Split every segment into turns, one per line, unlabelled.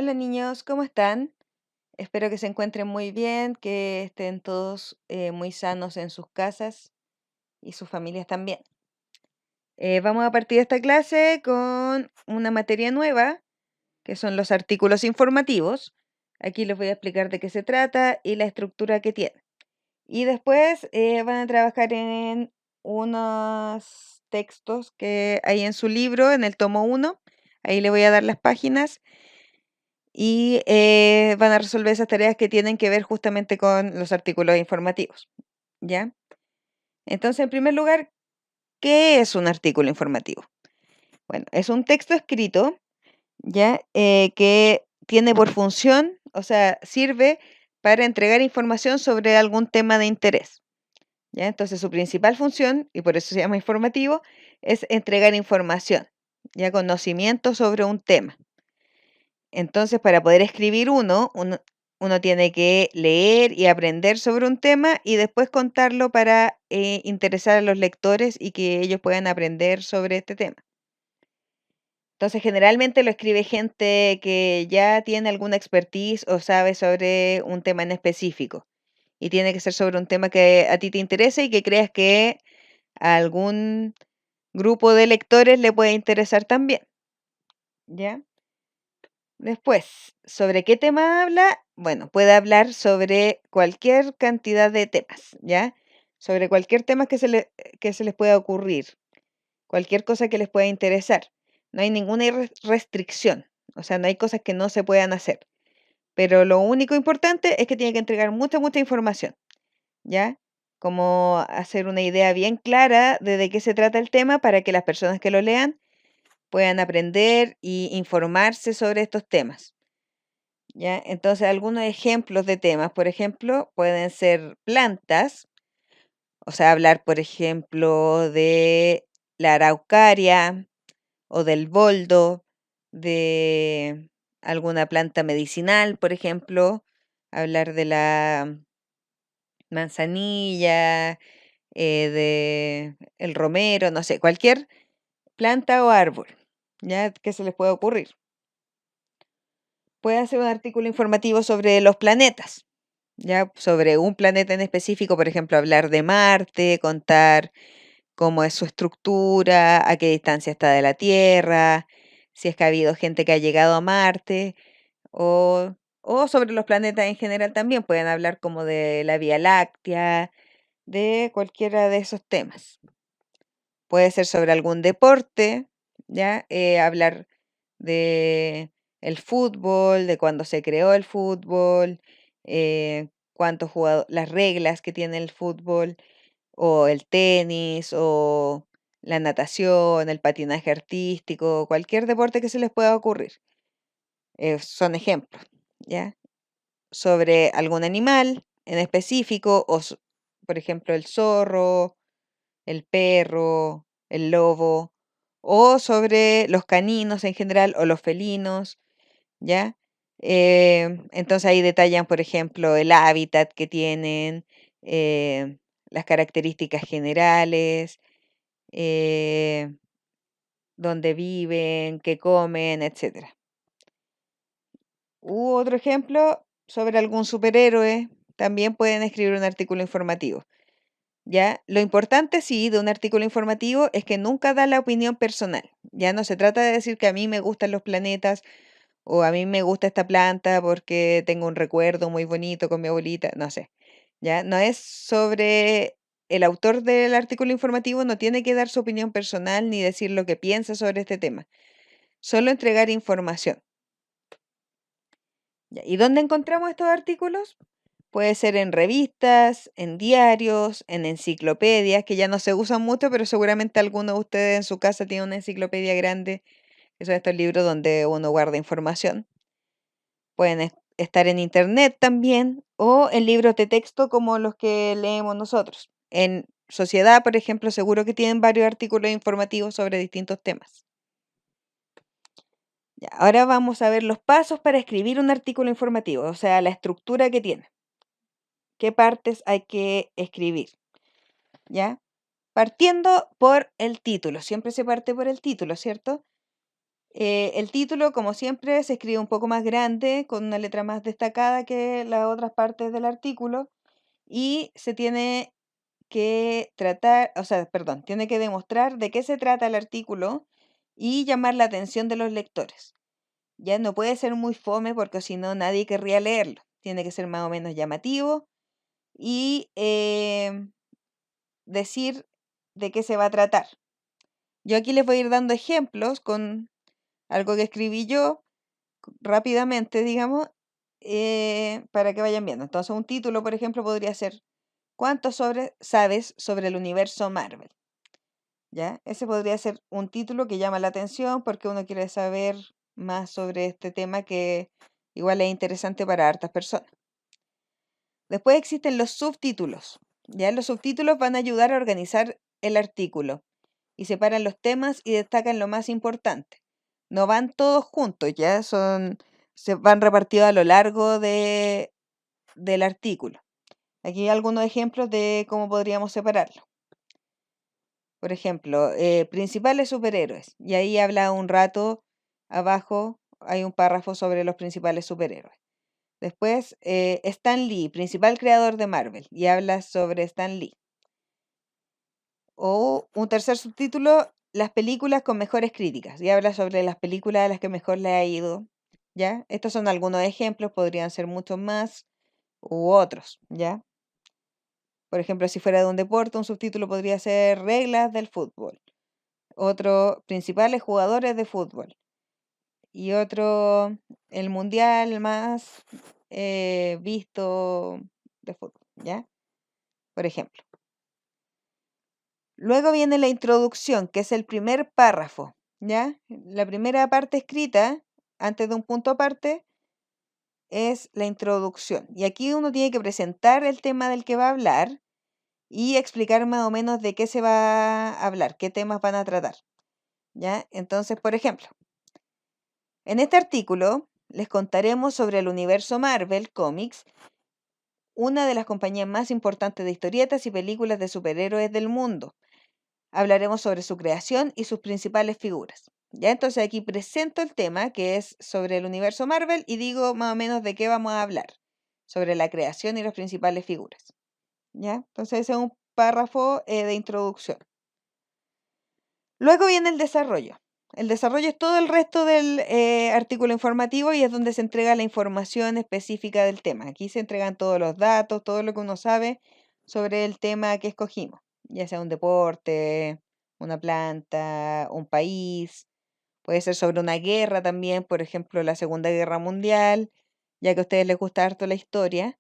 Hola niños, ¿cómo están? Espero que se encuentren muy bien, que estén todos muy sanos en sus casas y sus familias también. Vamos a partir esta clase con una materia nueva, que son los artículos informativos. Aquí les voy a explicar de qué se trata y la estructura que tiene. Y después van a trabajar en unos textos que hay en su libro, en el tomo 1. Ahí le voy a dar las páginas y van a resolver esas tareas que tienen que ver justamente con los artículos informativos, ¿ya? Entonces, en primer lugar, ¿qué es un artículo informativo? Bueno, es un texto escrito, ¿ya? Que tiene por función, o sea, sirve para entregar información sobre algún tema de interés, ¿ya? Entonces, su principal función, y por eso se llama informativo, es entregar información, ya conocimiento sobre un tema. Entonces, para poder escribir uno tiene que leer y aprender sobre un tema y después contarlo para interesar a los lectores y que ellos puedan aprender sobre este tema. Entonces, generalmente lo escribe gente que ya tiene alguna expertise o sabe sobre un tema en específico. Y tiene que ser sobre un tema que a ti te interese y que creas que a algún grupo de lectores le puede interesar también. ¿Ya? Después, ¿sobre qué tema habla? Bueno, puede hablar sobre cualquier cantidad de temas, ¿ya? Sobre cualquier tema que se les pueda ocurrir, cualquier cosa que les pueda interesar. No hay ninguna restricción, o sea, no hay cosas que no se puedan hacer. Pero lo único importante es que tiene que entregar mucha información, ¿ya? Como hacer una idea bien clara de qué se trata el tema para que las personas que lo lean puedan aprender y informarse sobre estos temas. ¿Ya? Entonces, algunos ejemplos de temas, por ejemplo, pueden ser plantas, o sea, hablar, por ejemplo, de la araucaria o del boldo, de alguna planta medicinal, por ejemplo, hablar de la manzanilla, de el romero, no sé, cualquier planta o árbol, ¿ya? Que se les pueda ocurrir. Puede hacer un artículo informativo sobre los planetas, ya sobre un planeta en específico, por ejemplo, hablar de Marte, contar cómo es su estructura, a qué distancia está de la Tierra, si es que ha habido gente que ha llegado a Marte, o sobre los planetas en general también, pueden hablar como de la Vía Láctea, de cualquiera de esos temas. Puede ser sobre algún deporte, ¿ya? Hablar de el fútbol, de cuándo se creó el fútbol, cuántos jugadores, las reglas que tiene el fútbol, o el tenis, o la natación, el patinaje artístico, cualquier deporte que se les pueda ocurrir. Son ejemplos, ¿ya? Sobre algún animal en específico, por ejemplo, el zorro, el perro, el lobo, o sobre los caninos en general o los felinos, ¿ya? Entonces ahí detallan, por ejemplo, el hábitat que tienen, las características generales, eh, dónde viven, qué comen, etcétera. U otro ejemplo sobre algún superhéroe, también pueden escribir un artículo informativo. ¿Ya? Lo importante, sí, de un artículo informativo es que nunca da la opinión personal. Ya no se trata de decir que a mí me gustan los planetas o a mí me gusta esta planta porque tengo un recuerdo muy bonito con mi abuelita, no sé. Ya no es sobre el autor del artículo informativo, no tiene que dar su opinión personal ni decir lo que piensa sobre este tema, solo entregar información. Ya, ¿y dónde encontramos estos artículos? Puede ser en revistas, en diarios, en enciclopedias, que ya no se usan mucho, pero seguramente alguno de ustedes en su casa tiene una enciclopedia grande, que son estos libros donde uno guarda información. Pueden estar en internet también o en libros de texto como los que leemos nosotros. En Sociedad, por ejemplo, seguro que tienen varios artículos informativos sobre distintos temas. Ya, ahora vamos a ver los pasos para escribir un artículo informativo, o sea, la estructura que tiene. ¿Qué partes hay que escribir? ¿Ya? Partiendo por el título, siempre se parte por el título, ¿cierto? El título, como siempre, se escribe un poco más grande, con una letra más destacada que las otras partes del artículo, y se tiene que tratar, o sea, perdón, tiene que demostrar de qué se trata el artículo y llamar la atención de los lectores. Ya no puede ser muy fome porque si no nadie querría leerlo. Tiene que ser más o menos llamativo y decir de qué se va a tratar. Yo aquí les voy a ir dando ejemplos con algo que escribí yo rápidamente, digamos, para que vayan viendo. Entonces, un título, por ejemplo, podría ser sabes sobre el universo Marvel? ¿Ya? Ese podría ser un título que llama la atención porque uno quiere saber más sobre este tema que igual es interesante para hartas personas. Después existen los subtítulos. ¿Ya? Los subtítulos van a ayudar a organizar el artículo y separan los temas y destacan lo más importante. No van todos juntos, ya se van repartidos a lo largo del artículo. Aquí hay algunos ejemplos de cómo podríamos separarlo. Por ejemplo, principales superhéroes. Y ahí habla un rato, abajo hay un párrafo sobre los principales superhéroes. Después, Stan Lee, principal creador de Marvel, y habla sobre Stan Lee. O un tercer subtítulo, las películas con mejores críticas, y habla sobre las películas a las que mejor le ha ido. ¿Ya? Estos son algunos ejemplos, podrían ser muchos más u otros, ¿ya? Por ejemplo, si fuera de un deporte, un subtítulo podría ser reglas del fútbol. Otro, principales jugadores de fútbol. Y otro, el mundial más visto de fútbol, ¿ya? Por ejemplo. Luego viene la introducción, que es el primer párrafo, ¿ya? La primera parte escrita, antes de un punto aparte, es la introducción. Y aquí uno tiene que presentar el tema del que va a hablar y explicar más o menos de qué se va a hablar, qué temas van a tratar, ¿ya? Entonces, por ejemplo, en este artículo les contaremos sobre el universo Marvel Comics, una de las compañías más importantes de historietas y películas de superhéroes del mundo. Hablaremos sobre su creación y sus principales figuras. Ya entonces aquí presento el tema que es sobre el universo Marvel y digo más o menos de qué vamos a hablar, sobre la creación y las principales figuras. ¿Ya? Entonces ese es un párrafo de introducción. Luego viene el desarrollo. El desarrollo es todo el resto del artículo informativo y es donde se entrega la información específica del tema. Aquí se entregan todos los datos, todo lo que uno sabe sobre el tema que escogimos, ya sea un deporte, una planta, un país, puede ser sobre una guerra también, por ejemplo, la Segunda Guerra Mundial, ya que a ustedes les gusta harto la historia,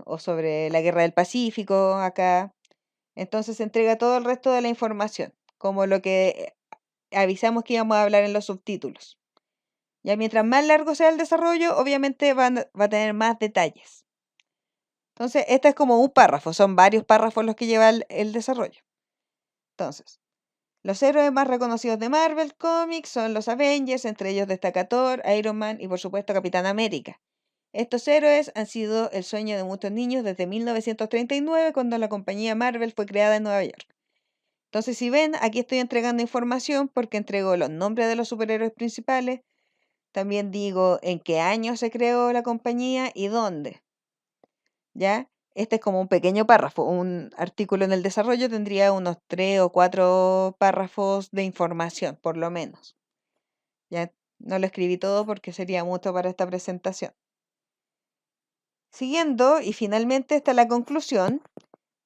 o sobre la Guerra del Pacífico acá. Entonces se entrega todo el resto de la información, como lo que avisamos que íbamos a hablar en los subtítulos. Ya mientras más largo sea el desarrollo, obviamente va a tener más detalles. Entonces, este es como un párrafo, son varios párrafos los que lleva el desarrollo. Entonces, los héroes más reconocidos de Marvel Comics son los Avengers, entre ellos destaca Thor, Iron Man y por supuesto Capitán América. Estos héroes han sido el sueño de muchos niños desde 1939, cuando la compañía Marvel fue creada en Nueva York. Entonces, si ven, aquí estoy entregando información porque entrego los nombres de los superhéroes principales. También digo en qué año se creó la compañía y dónde. ¿Ya? Este es como un pequeño párrafo. Un artículo en el desarrollo tendría unos 3 o 4 párrafos de información, por lo menos. Ya no lo escribí todo porque sería mucho para esta presentación. Siguiendo, y finalmente está la conclusión,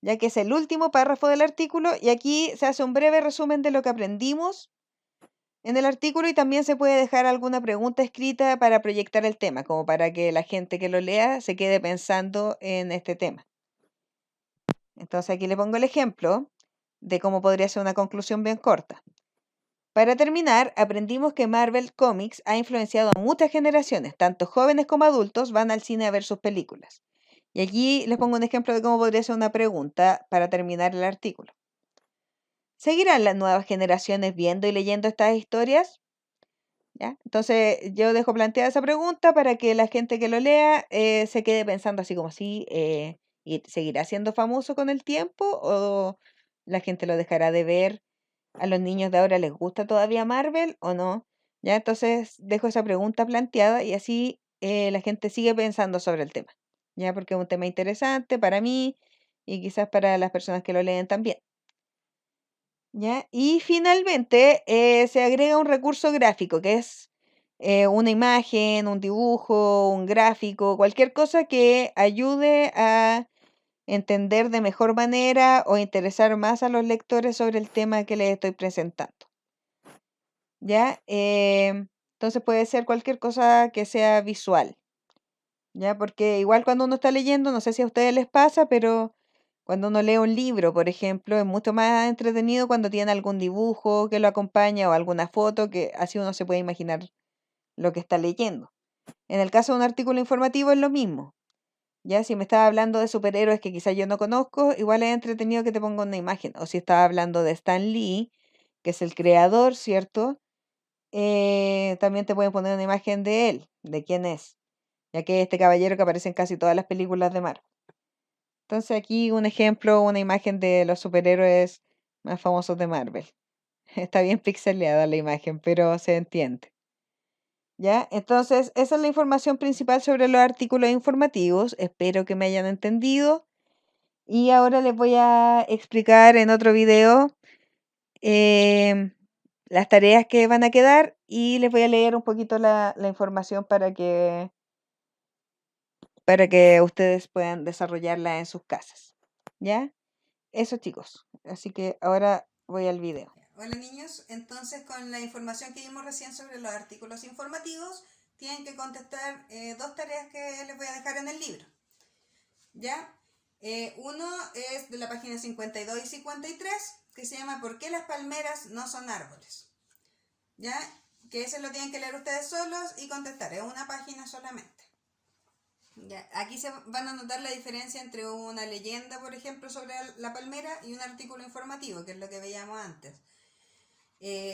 ya que es el último párrafo del artículo, y aquí se hace un breve resumen de lo que aprendimos en el artículo y también se puede dejar alguna pregunta escrita para proyectar el tema, como para que la gente que lo lea se quede pensando en este tema. Entonces aquí le pongo el ejemplo de cómo podría ser una conclusión bien corta. Para terminar, aprendimos que Marvel Comics ha influenciado a muchas generaciones, tanto jóvenes como adultos van al cine a ver sus películas. Y aquí les pongo un ejemplo de cómo podría ser una pregunta para terminar el artículo. ¿Seguirán las nuevas generaciones viendo y leyendo estas historias? ¿Ya? Entonces yo dejo planteada esa pregunta para que la gente que lo lea se quede pensando así como si ¿y seguirá siendo famoso con el tiempo o la gente lo dejará de ver ¿A los niños de ahora les gusta todavía Marvel o no? Ya, entonces dejo esa pregunta planteada y así la gente sigue pensando sobre el tema. Ya, porque es un tema interesante para mí y quizás para las personas que lo leen también. ¿Ya? Y finalmente se agrega un recurso gráfico, que es una imagen, un dibujo, un gráfico, cualquier cosa que ayude a entender de mejor manera o interesar más a los lectores sobre el tema que les estoy presentando. ¿Ya? Entonces puede ser cualquier cosa que sea visual. ¿Ya? Porque igual cuando uno está leyendo, no sé si a ustedes les pasa, pero cuando uno lee un libro, por ejemplo, es mucho más entretenido cuando tiene algún dibujo que lo acompaña o alguna foto que así uno se puede imaginar lo que está leyendo. En el caso de un artículo informativo es lo mismo. Ya si me estaba hablando de superhéroes que quizás yo no conozco, igual es entretenido que te ponga una imagen. O si estaba hablando de Stan Lee, que es el creador, ¿cierto? También te pueden poner una imagen de él, de quién es, ya que este caballero que aparece en casi todas las películas de Marvel. Entonces aquí un ejemplo, una imagen de los superhéroes más famosos de Marvel. Está bien pixeleada la imagen, pero se entiende. ¿Ya? Entonces, esa es la información principal sobre los artículos informativos. Espero que me hayan entendido. Y ahora les voy a explicar en otro video em, las tareas que van a quedar y les voy a leer un poquito la información para que ustedes puedan desarrollarla en sus casas. ¿Ya? Eso, chicos. Así que ahora voy al video. Hola niños, entonces con la información que vimos recién sobre los artículos informativos, tienen que contestar dos tareas que les voy a dejar en el libro. ¿Ya? Uno es de la página 52 y 53, que se llama ¿Por qué las palmeras no son árboles? ¿Ya? Que ese lo tienen que leer ustedes solos y contestar, es una página solamente. Ya, aquí se van a notar la diferencia entre una leyenda, por ejemplo, sobre la palmera y un artículo informativo, que es lo que veíamos antes.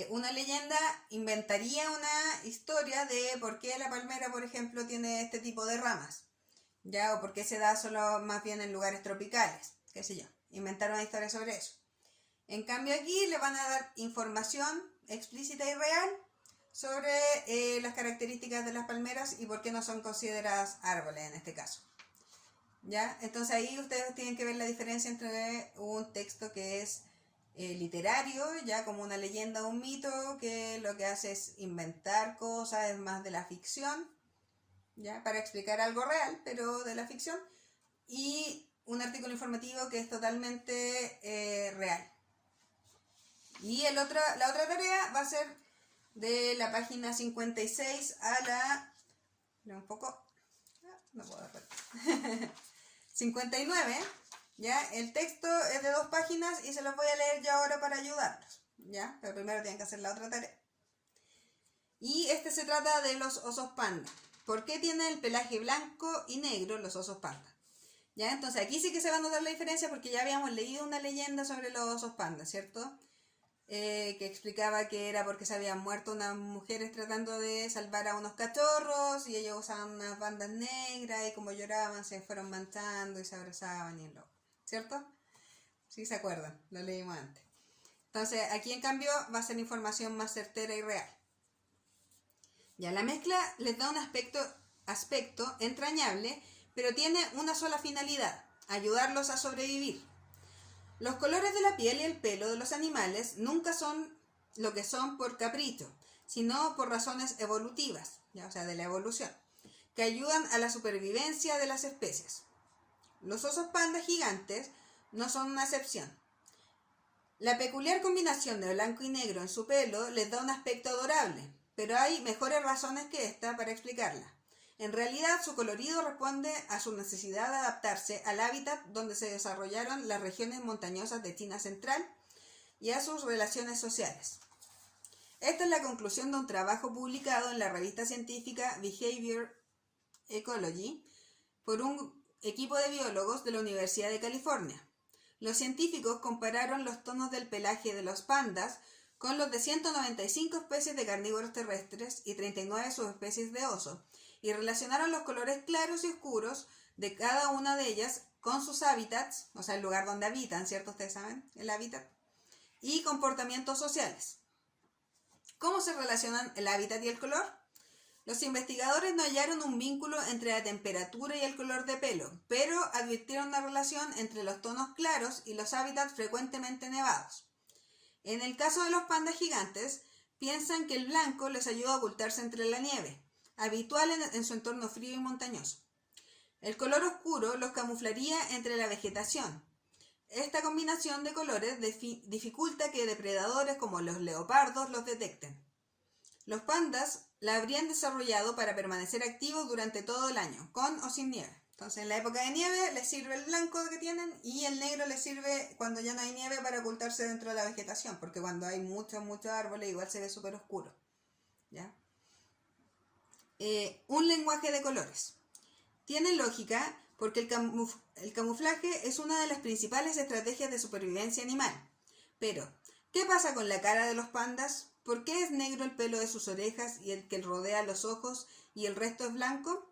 Una leyenda inventaría una historia de por qué la palmera, por ejemplo, tiene este tipo de ramas, ¿ya? O por qué se da solo más bien en lugares tropicales, qué sé yo. Inventar una historia sobre eso. En cambio aquí le van a dar información explícita y real sobre las características de las palmeras y por qué no son consideradas árboles en este caso. ¿Ya? Entonces ahí ustedes tienen que ver la diferencia entre un texto que es literario, ya como una leyenda o un mito, que lo que hace es inventar cosas, es más de la ficción, ya para explicar algo real, pero de la ficción, y un artículo informativo que es totalmente real. Y la otra tarea va a ser de la página 56 a la... un poco... no puedo ver. 59, ¿ya? El texto es de 2 páginas y se los voy a leer ya ahora para ayudarlos, ¿ya? Pero primero tienen que hacer la otra tarea. Y este se trata de los osos panda. ¿Por qué tienen el pelaje blanco y negro los osos panda? ¿Ya? Entonces aquí sí que se va a notar la diferencia porque ya habíamos leído una leyenda sobre los osos panda, ¿cierto? Que explicaba que era porque se habían muerto unas mujeres tratando de salvar a unos cachorros y ellos usaban unas bandas negras y como lloraban se fueron manchando y se abrazaban y lo, ¿cierto? Sí se acuerdan, lo leímos antes. Entonces aquí en cambio va a ser información más certera y real. Ya la mezcla les da un aspecto entrañable, pero tiene una sola finalidad, ayudarlos a sobrevivir. Los colores de la piel y el pelo de los animales nunca son lo que son por capricho, sino por razones evolutivas, ¿ya? O sea, de la evolución, que ayudan a la supervivencia de las especies. Los osos panda gigantes no son una excepción. La peculiar combinación de blanco y negro en su pelo les da un aspecto adorable, pero hay mejores razones que esta para explicarla. En realidad, su colorido responde a su necesidad de adaptarse al hábitat donde se desarrollaron las regiones montañosas de China Central y a sus relaciones sociales. Esta es la conclusión de un trabajo publicado en la revista científica Behavior Ecology por un equipo de biólogos de la Universidad de California. Los científicos compararon los tonos del pelaje de los pandas con los de 195 especies de carnívoros terrestres y 39 subespecies de osos, y relacionaron los colores claros y oscuros de cada una de ellas con sus hábitats, o sea, el lugar donde habitan, ¿cierto? Ustedes saben, el hábitat,
y comportamientos sociales. ¿Cómo se relacionan el hábitat y el color? Los investigadores no hallaron un vínculo entre la temperatura y el color de pelo, pero advirtieron una relación entre los tonos claros y los hábitats frecuentemente nevados. En el caso de los pandas gigantes, piensan que el blanco les ayuda a ocultarse entre la nieve, habitual en su entorno frío y montañoso. El color oscuro los camuflaría entre la vegetación. Esta combinación de colores dificulta que depredadores como los leopardos los detecten. Los pandas la habrían desarrollado para permanecer activos durante todo el año, con o sin nieve. Entonces, en la época de nieve les sirve el blanco que tienen y el negro les sirve cuando ya no hay nieve para ocultarse dentro de la vegetación, porque cuando hay muchos árboles igual se ve súper oscuro. ¿Ya? Un lenguaje de colores. Tiene lógica porque el camuflaje es una de las principales estrategias de supervivencia animal. Pero, ¿qué pasa con la cara de los pandas? ¿Por qué es negro el pelo de sus orejas y el que rodea los ojos y el resto es blanco?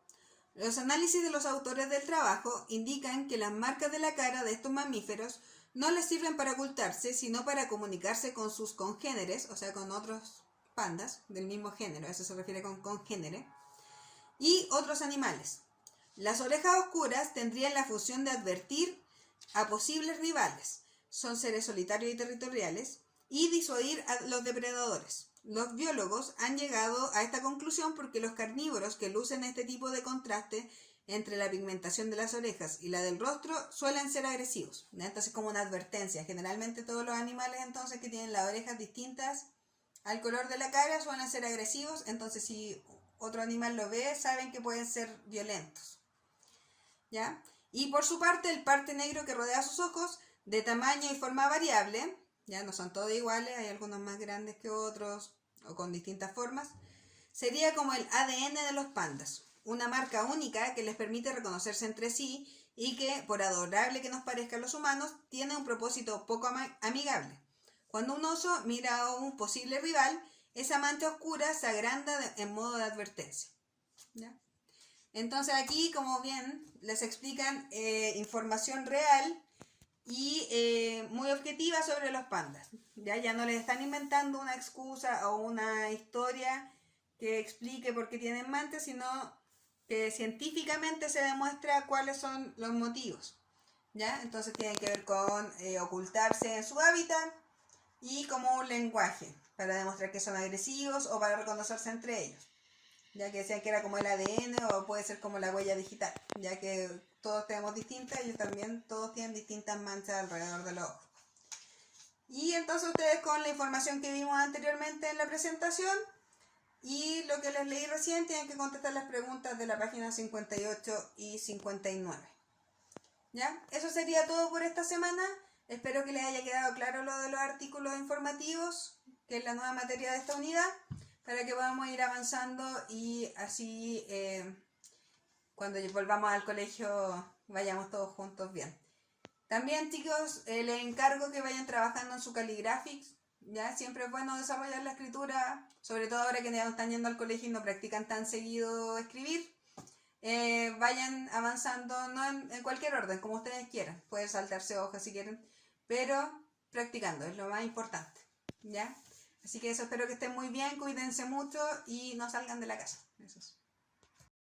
Los análisis de los autores del trabajo indican que las marcas de la cara de estos mamíferos no les sirven para ocultarse, sino para comunicarse con sus congéneres, o sea, con otros pandas del mismo género, a eso se refiere con congénere, y otros animales. Las orejas oscuras tendrían la función de advertir a posibles rivales, son seres solitarios y territoriales, y disuadir a los depredadores. Los biólogos han llegado a esta conclusión porque los carnívoros que lucen este tipo de contraste entre la pigmentación de las orejas y la del rostro suelen ser agresivos. Entonces es como una advertencia. Generalmente todos los animales entonces que tienen las orejas distintas al color de la cara suelen ser agresivos. Entonces si otro animal lo ve, saben que pueden ser violentos. ¿Ya? Y por su parte, el parte negro que rodea sus ojos, de tamaño y forma variable, ya no son todos iguales, hay algunos más grandes que otros o con distintas formas, sería como el ADN de los pandas, una marca única que les permite reconocerse entre sí y que, por adorable que nos parezcan los humanos, tiene un propósito poco amigable. Cuando un oso mira a un posible rival, esa mancha oscura se agranda en modo de advertencia. ¿Ya? Entonces aquí, como bien les explican, información real y muy objetiva sobre los pandas. Ya no les están inventando una excusa o una historia que explique por qué tienen manchas, sino que científicamente se demuestra cuáles son los motivos. ¿Ya? Entonces tienen que ver con ocultarse en su hábitat y como un lenguaje para demostrar que son agresivos o para reconocerse entre ellos. Ya que decían que era como el ADN o puede ser como la huella digital, ya que todos tenemos distintas, ellos también todos tienen distintas manchas alrededor de los ojos. Y entonces ustedes con la información que vimos anteriormente en la presentación y lo que les leí recién tienen que contestar las preguntas de la página 58 y 59. ¿Ya? Eso sería todo por esta semana. Espero que les haya quedado claro lo de los artículos informativos, que es la nueva materia de esta unidad, para que podamos ir avanzando y así cuando volvamos al colegio vayamos todos juntos bien. También, chicos, les encargo que vayan trabajando en su Calligraphics. ¿Ya? Siempre es bueno desarrollar la escritura, sobre todo ahora que ya no están yendo al colegio y no practican tan seguido escribir. Vayan avanzando, no en cualquier orden, como ustedes quieran. Pueden saltarse hojas si quieren, pero practicando es lo más importante. ¿Ya? Así que eso, espero que estén muy bien, cuídense mucho y no salgan de la casa. Eso es.